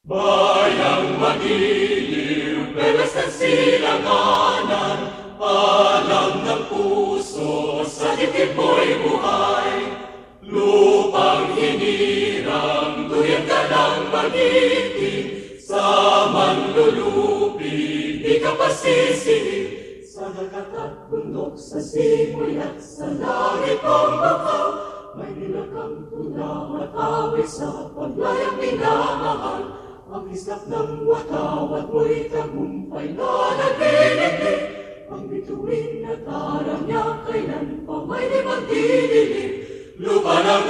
Bayang magiliw, beles ng silanganan, alam ng puso, sa dibdib mo'y buhay. Lupang hinirang, tuyang ka ng magiting, sa manlulupi, di ka pasisingin. Sa dagat at bundok, sa simoy at sa langit kong bakaw, may nilakang tunaw at awit sa paglayang minamahal. Ang islap ng watawat mo'y tagumpay na nagliliglig. Ang bituin at arang niya kailan pa may di magdidilim. Lupa ng